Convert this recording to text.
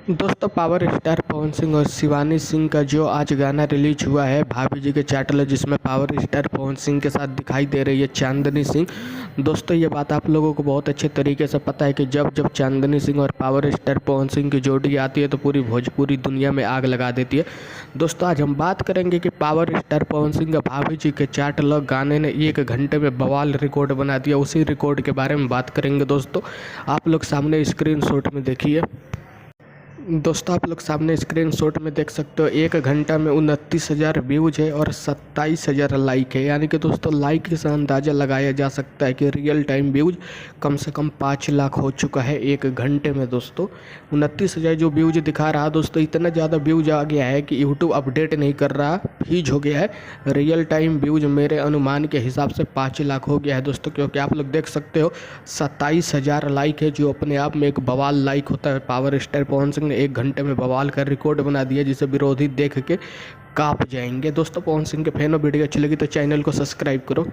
दोस्तों power star Pawan Singh और शिवानी सिंह का जो आज गाना रिलीज हुआ है भाभी जी के चैटल, जिसमें पावर स्टार पवन सिंह के साथ दिखाई दे रही है चांदनी सिंह। दोस्तों ये बात आप लोगों को बहुत अच्छे तरीके से पता है कि जब जब चांदनी सिंह और पावर स्टार पवन सिंह की जोड़ी आती है तो पूरी भोजपुरी दुनिया में आग लगा देती है। दोस्तों आज हम बात करेंगे कि पावर स्टार पवन सिंह का भाभी जी के चैटल गाने ने 1 घंटे में बवाल रिकॉर्ड बना दिया। उसी रिकॉर्ड के बारे में बात करेंगे। दोस्तों आप लोग सामने स्क्रीनशॉट में देखिए। दोस्तों आप लोग सामने स्क्रीनशॉट में देख सकते हो 1 घंटा में 29,000 व्यूज है और 27,000 लाइक है। यानी कि दोस्तों लाइक से अंदाज़ा लगाया जा सकता है कि रियल टाइम व्यूज कम से कम 5 लाख हो चुका है 1 घंटे में। दोस्तों 29,000 जो व्यूज दिखा रहा दोस्तों, इतना ज़्यादा व्यूज आ गया है कि यूट्यूब अपडेट नहीं कर रहा, फ्रीज हो गया है। रियल टाइम व्यूज मेरे अनुमान के हिसाब से 5 लाख हो गया है दोस्तों, क्योंकि आप लोग देख सकते हो 27,000 लाइक है, जो अपने आप में एक बवाल लाइक होता है। पावर स्टार पवन सिंह ने 1 घंटे में बवाल का रिकॉर्ड बना दिया, जिसे विरोधी देख के कांप जाएंगे। दोस्तों पवन सिंह के फैन, वीडियो अच्छी लगी तो चैनल को सब्सक्राइब करो।